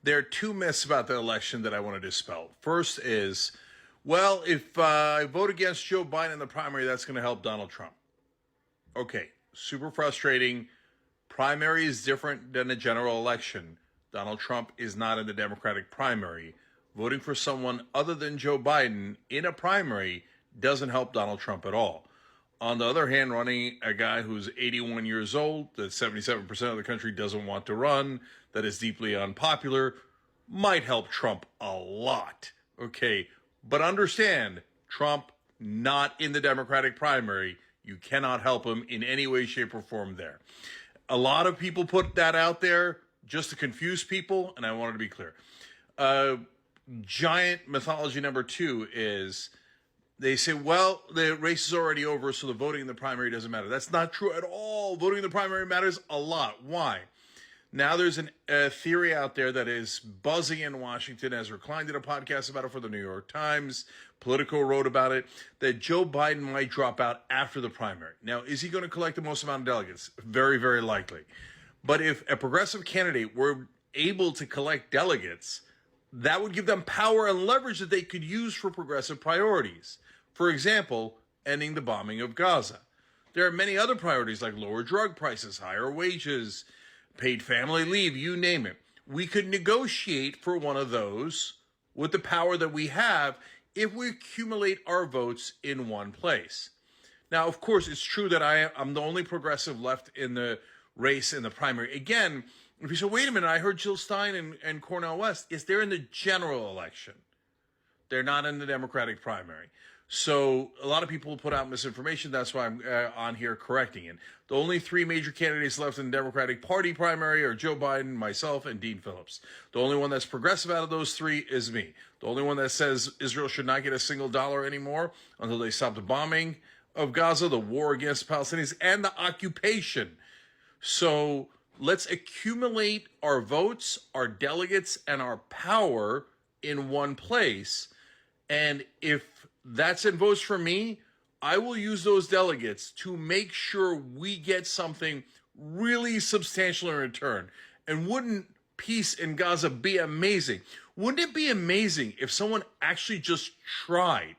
There are two myths about the election that I want to dispel. First is, well, if I vote against Joe Biden in the primary, that's going to help Donald Trump. Okay, super frustrating. Primary is different than a general election. Donald Trump is not in the Democratic primary. Voting for someone other than Joe Biden in a primary doesn't help Donald Trump at all. On the other hand, running a guy who's 81 years old, that 77% of the country doesn't want to run, that is deeply unpopular, might help Trump a lot. Okay, but understand, Trump not in the Democratic primary. You cannot help him in any way, shape, or form there. A lot of people put that out there just to confuse people, and I wanted to be clear. Giant mythology number two is they say, well, the race is already over, so the voting in the primary doesn't matter. That's not true at all. Voting in the primary matters a lot. Why? Now there's a theory out there that is buzzing in Washington. Ezra Klein did a podcast about it for the New York Times. Politico wrote about it, that Joe Biden might drop out after the primary. Now, is he going to collect the most amount of delegates? Very, very likely. But if a progressive candidate were able to collect delegates, that would give them power and leverage that they could use for progressive priorities. For example, ending the bombing of Gaza. There are many other priorities like lower drug prices, higher wages, paid family leave, you name it. We could negotiate for one of those with the power that we have if we accumulate our votes in one place. Now, of course, it's true that I'm the only progressive left in the race in the primary. Again, if you say, wait a minute, I heard Jill Stein and Cornel West. Yes, they're in the general election. They're not in the Democratic primary. So a lot of people put out misinformation. That's why I'm on here correcting it. The only three major candidates left in the Democratic Party primary are Joe Biden, myself, and Dean Phillips. The only one that's progressive out of those three is me. The only one that says Israel should not get a single dollar anymore until they stop the bombing of Gaza, the war against Palestinians, and the occupation. So let's accumulate our votes, our delegates, and our power in one place. And if that's in votes for me, I will use those delegates to make sure we get something really substantial in return. And wouldn't peace in Gaza be amazing? Wouldn't it be amazing if someone actually just tried?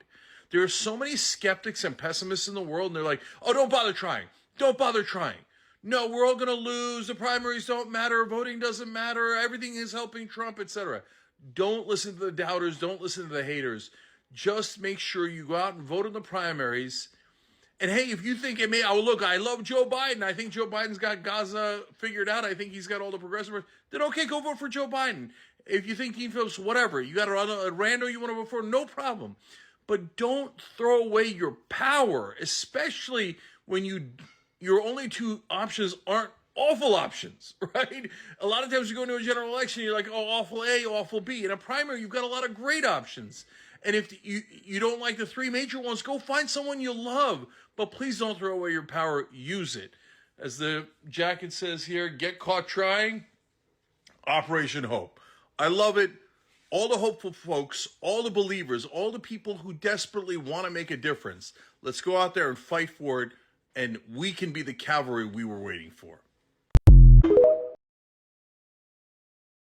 There are so many skeptics and pessimists in the world, and they're like, oh, don't bother trying. Don't bother trying. No, we're all going to lose. The primaries don't matter. Voting doesn't matter. Everything is helping Trump, etc. Don't listen to the doubters. Don't listen to the haters. Just make sure you go out and vote in the primaries. And hey, if you think it may, oh, look, I love Joe Biden. I think Joe Biden's got Gaza figured out. I think he's got all the progressive. Then okay, go vote for Joe Biden. If you think Dean Phillips, whatever, you got a rando you want to vote for, no problem. But don't throw away your power, especially when your only two options aren't awful options, right? A lot of times you go into a general election, you're like, oh, awful A, awful B. In a primary, you've got a lot of great options. And if you don't like the three major ones, go find someone you love. But please don't throw away your power. Use it. As the jacket says here, get caught trying, Operation Hope. I love it. All the hopeful folks, all the believers, all the people who desperately want to make a difference, let's go out there and fight for it, and we can be the cavalry we were waiting for.